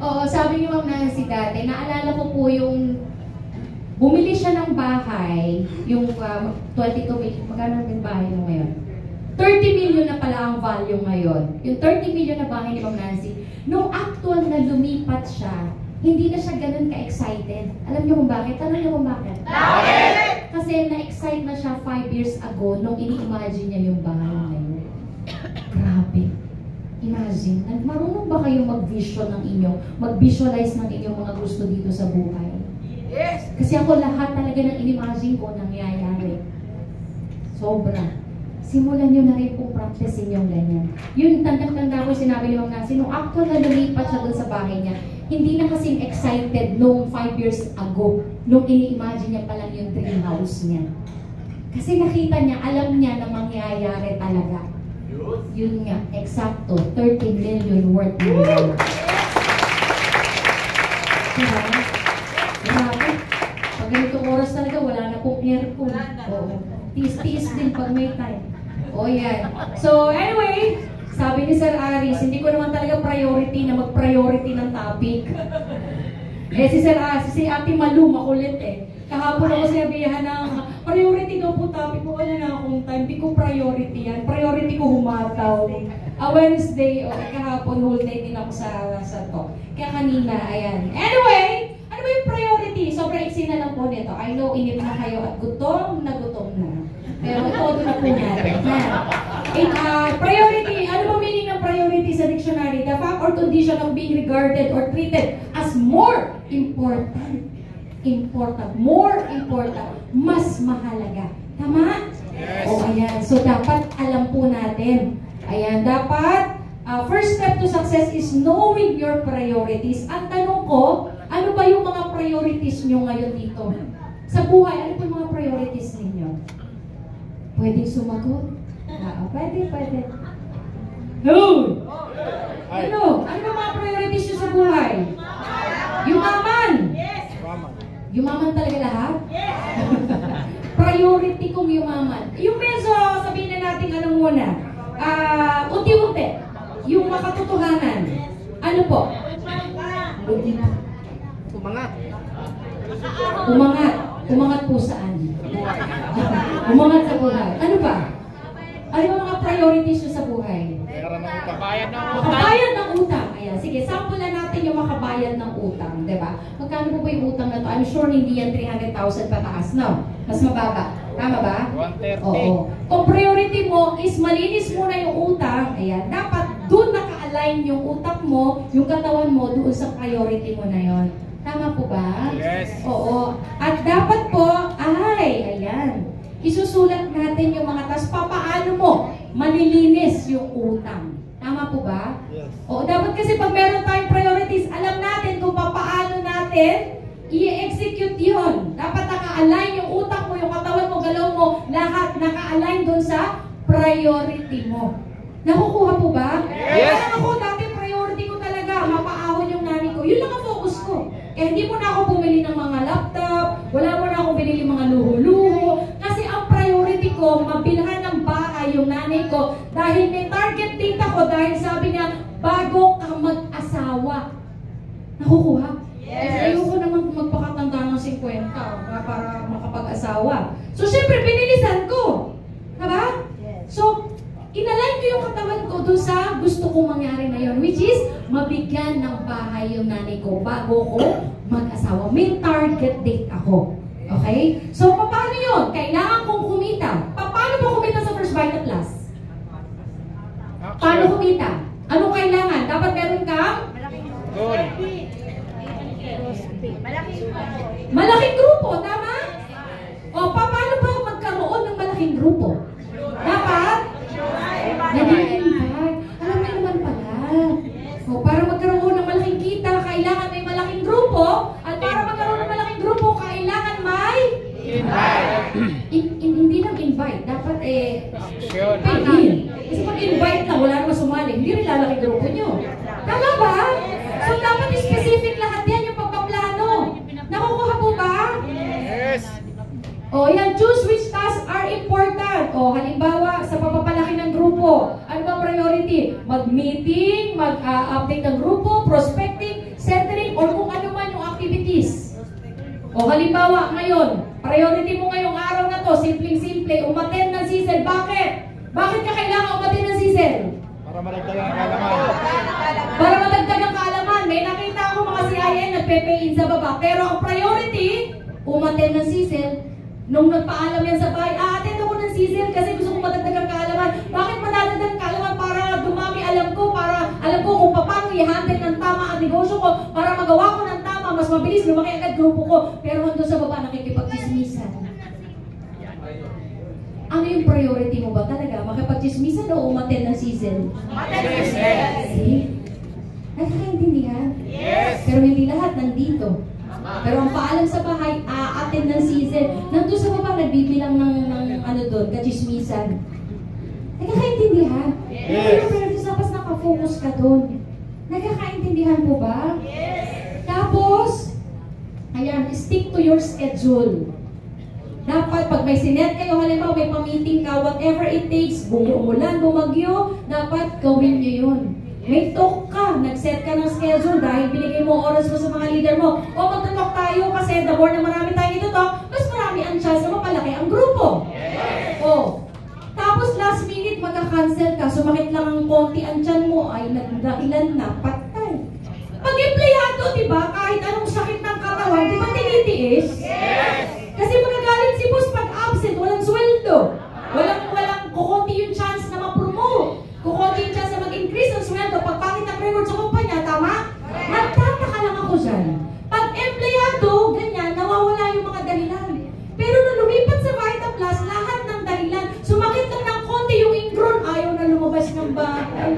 Oo, sabi ni Ma'am Nancy dati, naalala ko po yung bumili siya ng bahay, yung 22 million, magkano yung bahay mo ngayon? 30 million na pala ang value ngayon. Yung 30 million na bahay ni Ma'am Nancy, nung actual na lumipat siya, hindi na siya ganun ka-excited. Alam niyo kung bakit? Tanong niyo kung bakit? Bakit? Kasi na-excite na siya 5 years ago nung ini-imagine niya yung bahay ngayon. Grabe. Imagine, marunong ba kayong mag-vision ng inyong, mag-visualize ng inyong mga gusto dito sa buhay? Yes! Kasi ako lahat talaga ng inimagine ko nangyayari. Sobra. Simulan nyo na rin kung practice yung ganyan. Yun, tanda-tanda ko sinabi ni Ma'am Nancy, nung actual na lumipat siya dun sa bahay niya, hindi na kasing excited nung 5 years ago, nung ini-imagine niya pa lang yung dream house niya. Kasi nakita niya, alam niya na mangyayari talaga. Yun nga, eksakto, 30 million worth million. Diba? Grabe. Pag ganitong oras talaga, wala na pong aircon. Oo. Tiis-tiis din pag may time. O yan. So anyway, sabi ni Sir Aris, hindi ko naman talaga priority na mag-priority ng topic. Si Ate Malu, makulit eh. Kahapon ako sinabihan ng priority daw po topic ko, wala na akong time. Hindi ko priority yan. Priority ko humataw. Wednesday, kahapon, whole day din ako sa to. Kaya kanina, ayan. Anyway, ano ba yung priority? Sobrang iksi na lang po nito. I know, inip na kayo at gutom na. Pero todo na po natin. Priority, ano ba meaning ng priority sa dictionary? The fact or condition of being regarded or treated as more important. More important. Mas mahalaga. Tama? Yes. O ayan. So dapat alam po natin. Ayan, dapat first step to success is knowing your priorities. Ang tanong ko, ano ba yung mga priorities nyo ngayon dito? Sa buhay, ano po yung mga priorities ninyo? Pwedeng sumagot? Pwede. No! Ano? Ano ba mga priorities nyo sa buhay? Yumaman! Yes! Yumaman talaga lahat? Yes! Priority kong yumaman. Yung medyo, sabihin na natin ano muna, unti-unti, yung makatotohanan. Ano po? Umangat po saan? Umangat sa buhay. Ano ba? Ano ba mga priorities nyo sa buhay? Makabayad ng utang. Ayan, sige, sample na natin yung makabayad ng utang, di ba? Magkano po ba yung utang na to? I'm sure hindi yan 300,000 pataas, no? Mas mababa. Tama ba? 130. Oo. Kung priority mo is malinis muna yung utang, ayan, dapat doon naka-align yung utak mo, yung katawan mo, doon sa priority mo na yon. Tama po ba? Yes. Oo. At dapat po, ayan, isusulat natin yung mga papaano mo malilinis yung utang. Tama po ba? Yes. Oo, dapat kasi pag meron tayong priorities, alam natin kung papaano natin i-execute yun. Dapat naka-align yung utak mo, yung katawan mo, galaw mo, lahat naka-align dun sa priority mo. Nakukuha po ba? Yes. Kaya ako, dati priority ko talaga, mapaahon yung nanay ko. Yun lang ang focus ko. Eh, hindi mo na ako bumili ng mga laptop, wala mo na akong binili mga luho-luho. Kasi ang priority ko, mabilhan ng bahay yung nanay ko. Dahil may target date ako, dahil sabi niya, bago ka mag-asawa. Nakukuha? Yes. Ayoko naman magpakatanda ng 50 para makapag-asawa. So, syempre, pinilisan ko. Diba? Yes. So, inalign ko yung katawan ko doon sa gusto kong mangyari na yun, which is, mabigyan ng bahay yung nanay ko bago ko mag-asawa. May target date ako. Okay? So, paano yun? Kailangan kong kumita. Paano po kumita sa First Vital Plus? Paano kumita? Anong kailangan? Dapat meron kang? Malaking grupo, tama? O, paano ba magkaroon ng malaking grupo? Dapat? Nag-invite. Alam mo naman pala. O, para magkaroon ng malaking kita, kailangan may malaking grupo. At para magkaroon ng malaking grupo, kailangan may hindi lang invite. Dapat pay-in. Kasi pag invite lang, wala naman sumali. Hindi rin lalaki grupo nyo. Tama ba? So, dapat specific lahat yan yung pagpaplano. Nakukuha po ba? Yes. O, yan. Choose which tasks are important. O, halimbawa, sa pagpapalaki ng grupo, ano ba priority? Mag-meeting, mag-update ng grupo, prospecting, set O halimbawa, ngayon, priority mo ngayong araw na to, simpleng-simple, umattend ng CISEL. Bakit? Bakit ka kailangan umattend ng CISEL? Para maragdagan ang kaalaman. Para madagdag ang kaalaman. May nakita ako mga CIN nagpe-pay-in sa baba. Pero ang priority, umattend ng CISEL. Nung nagpaalam yan sa bahay, attend ako ng CISEL kasi gusto kong madagdag ang kaalaman. Bakit madadagdag ang kaalaman? Para dumami alam ko, para alam ko kung paano i-handle ng tama ang negosyo ko, para magawa ko ng tama, mas mabilis, lumaki agad grupo ko. Pero hanggang sa baba, nakikipag-chismisan. Ano yung priority mo ba talaga? Makipag-chismisan o umattend ng CISEL? Nakakaintindihan? Yes! Pero hindi lahat nandito. Pero ang paalam sa bahay, attend ng CISEL. Nandun sa baba, nagbibilang ng ano doon, kachismisan. Nakakaintindihan? Yes! Pero tapos nakafocus ka doon. Nakakaintindihan po ba? Yes! Tapos, ayan, stick to your schedule. Dapat pag may sinet kayo, halimbawa may pamiting ka, whatever it takes, umulan, bumagyo, dapat gawin nyo yun. May talk ka, nag-set ka ng schedule dahil binigay mo oras mo sa mga leader mo. O magtatalk tayo kasi the more na marami tayo dito to, mas marami ang chance na mapalaki ang grupo. O, tapos last minute magka-cancel ka, sumakit lang ang konti ang tiyan mo, ay nagdahilan na, patay. Pag empleyado, diba, kahit anong sakit ng katawan, di ba tinitiis? Kasi magagalit si boss pag absent, walang sweldo. Walang kukunti yung chance na ma-promote. Kukunti yung chance na mag-increase ang sweldo. Pag pangit ang record sa kumpanya, tama? Nagtataka lang ako dyan. Pag empleyado, ganyan, nawawala yung mga dahilan. Pero nung lumipat sa Vita Plus, lahat ng dahilan, sumakit lang ng konti yung ingron, ayaw na lumabas ng bahay.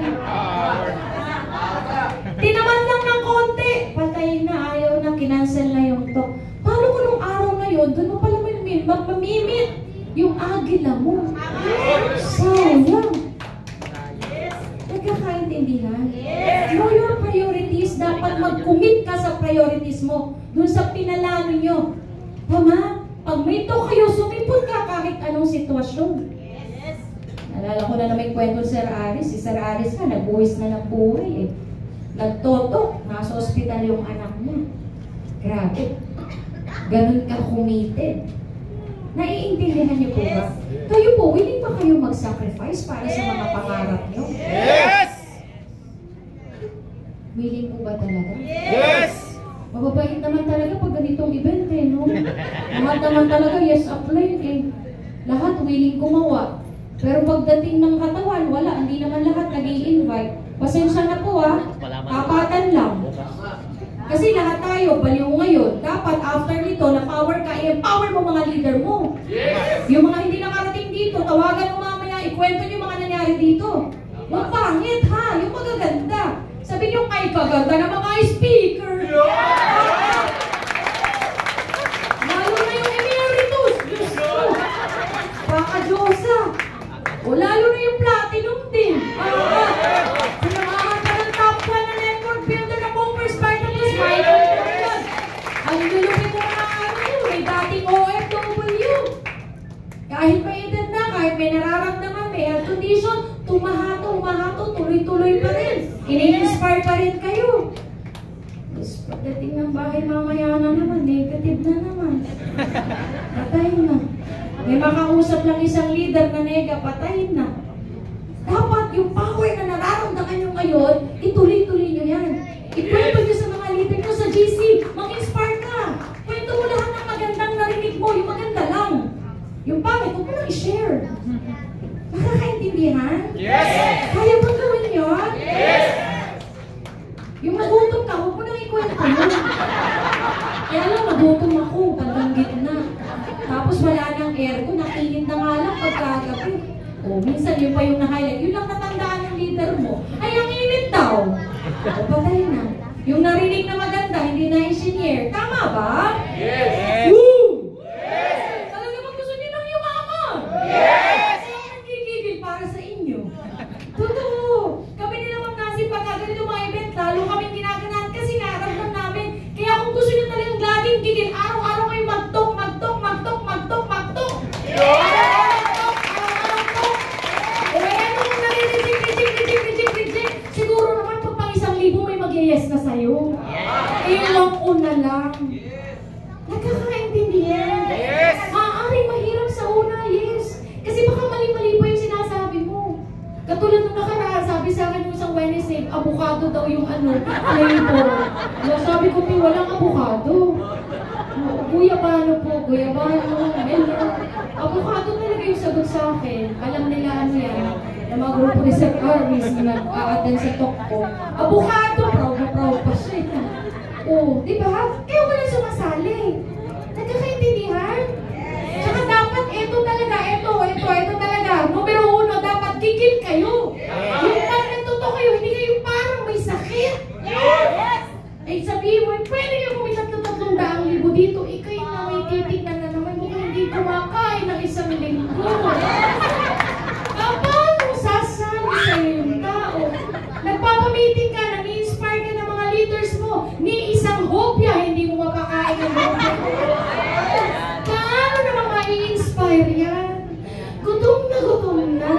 Tinaman lang ng konti, patayin na, ayaw na, kinancel na yung talk. Paano ko nung araw na yun, doon mo pala magmamimit yung agila mo. Sayang. Nagkakaintindihan? Know your priorities. Dapat mag-commit ka sa priorities mo. Doon sa pinalano nyo. Tama? Pag may to kayo, sumipot ka kahit anong sitwasyon. Nalala ko na may kwento si Sir Aris. Si Sir Aris nga, nagbuwis na ng buhay eh. Nagtoto, nasa ospital yung anak niya. Grabe. Ganun ka committed. Naiintindihan niyo po ba? Kayo po, willing ba kayo mag-sacrifice para sa mga pangarap niyo? Yes! Willing po ba talaga? Yes! Mababait naman talaga pag ganitong event eh, no? Lahat naman talaga, yes, apply eh. Lahat willing gumawa. Pero pagdating ng katawan, wala, hindi naman lahat nag-i-invite. Pasensya na po kapatan lang. Kasi lahat tayo, baliw ngayon. Dapat after nito, na-power ka, i-empower mo mga leader mo. Yes! Yung mga hindi nakarating dito, tawagan mo mamaya, ikwento nyo mga nangyari dito. Yung pangit ha, yung magaganda. Sabi nyo, ay kaganda ng mga speaker. Lalo na yung emeritus. Diyos ko. Baka Diyosa. O lalo na yung platinum din. Sinamahan ka ng top 1 na network builder na Converse Vita Plus. Ang lulupin mo na may dating OFW. Kahit may edad na, kahit may nararamdaman, may health condition, humahato, tuloy-tuloy pa rin. Ini-inspire pa rin kayo. Tapos pagdating ng bahay, mamaya na naman, negative na naman. Patay na. May makausap lang isang leader na nega, patay na. Dapat yung power na nararamdaman nyo ngayon, ituloy-tuloy nyo yan. Ikwento nyo sa mga leader nyo sa GC, mag-inspire ka. Kwento mo lahat ng magandang narinig mo, yung maganda lang. Yung pangit, huwag mo lang i-share. Nakakaintindihan? Yes! Kaya bang gawin yun? Yes! Yung nagutom ka, huwag mo nang ikwento yun. Kaya lang, nagutom ako, bandang gitna. Tapos wala nang aircon, nakinit na nga lang pagkagabi. O, minsan yun pa yung na-highlight. Yun lang natandaan ng leader mo. Ay, ang init daw. O, patay na. Yung narinig na maganda, hindi na engineer. Tama ba? Yes! Woo! Yes! Talaga bang gusto niyo nang yumaman? Yes! Kaya nagkikigil para sa inyo. Totoo. Kami nila Ma'am Nancy, pagka ganito mga event, lalo kami ginaganan kasi naramdam namin. Kaya kung gusto niyo talagang laging gigil, araw-araw kayo mag-talk. Siguro naman pag pang 1,000 may mag-yes na sa'yo. Ilang una lang. Nagkakain Katulad nung nakaraan, sabi sa akin nung isang Wednesday, avocado daw yung flavor. Sabi ko, walang avocado. Guyabano po, guyabano, melon. Avocado talaga yung sagot sa akin. Alam nila ano yan, na mga grupo ni Sir Arvis na nag-a-attend sa talk ko. Avocado, proud na proud pa siya. Oh, di ba? Kaya wala sumasali. Nagkakaintindihan? Tsaka dapat ito talaga, ito talaga. Numero 1, dapat gigil kayo. Yung parang totoo kayo, hindi kayo parang may sakit. Eh sabihin mo, pwede kayo kumita ng 300,000 dito, ikay na may titignan na naman mo hindi kumakain ng 1 linggo. Paano sasali sa'yo yung tao? Nagpapamiting ka, nag-i-inspire ka ng mga leaders mo, ni isang hopya, hindi mo mapakain ng hopya. Paano naman ma-i-inspire yan? Gutom na.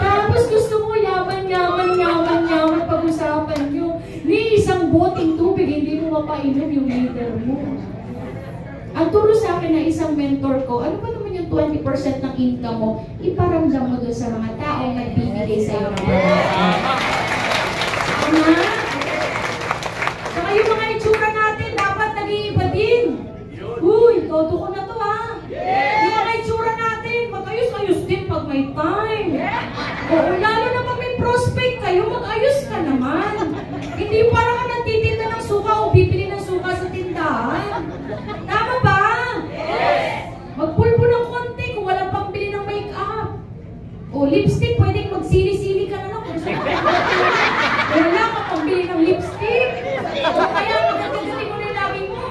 Tapos gusto mo yaman pag-usapan nyo. Ni isang boting tubig, hindi mo mapainom yung leader mo. Ang turo sa akin na isang mentor ko, ano ba naman yung 20% ng income mo, iparamdam mo doon sa mga taong nagbibigay sa'yo ng mga. Tama? Saka yung mga itsura natin, dapat nag-iiba din. Uy, todo ko na to ha. Yung mga itsura natin, mag-ayos-ayos din pag may time. Oo, lalo na pag may prospect kayo, mag-ayos ka naman. Hindi parang ka nagtitinda ng suka o bibili ng suka sa tindahan. Tama ba? Magpulpo ng konti kung walang pambili ng make-up. O lipstick, pwedeng magsili-sili ka na lang. Wala ka pambili ng lipstick. O kaya magagaling mo na yung labi mo.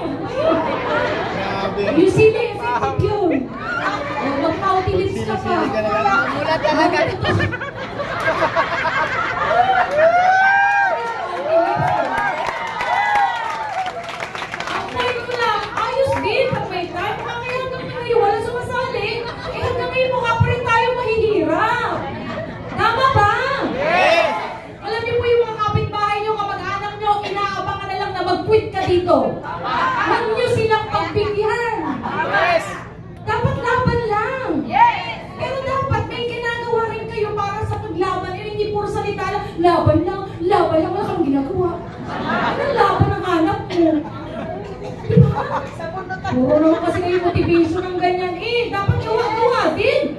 Yung sili, effective yun. O mag-pouty lips ka pa. Mula talaga. Ang point ko lang, ayos din pag may time. Kaya hanggang ngayon, wala sumasali. Eh hanggang ngayon, mukha pa rin tayo mahihirap. Tama ba? Yes! Alam niyo po yung mga kapitbahay niyo, kamag-anak niyo, inaabangan na lang na mag-quit ka dito. Huwag niyo silang pagbigyan. Yes! Dapat laban lang. Yes! Pero dapat may ginagawa rin kayo para sa paglaban. Eh, hindi puro salita lang, laban lang, wala kang ginagawa. Anong laban ang hanap mo? Diba? Puro naman kasi kayo motivation ng ganyan. Eh, dapat gawa din.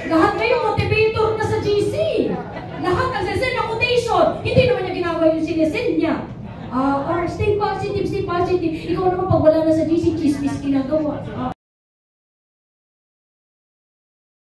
Lahat kayo motivator na sa GC. Lahat nagsasend ng quotation. Hindi naman niya ginagawa yung sinesend niya. Stay positive. Ikaw naman pag wala na sa GC, chismis ginagawa.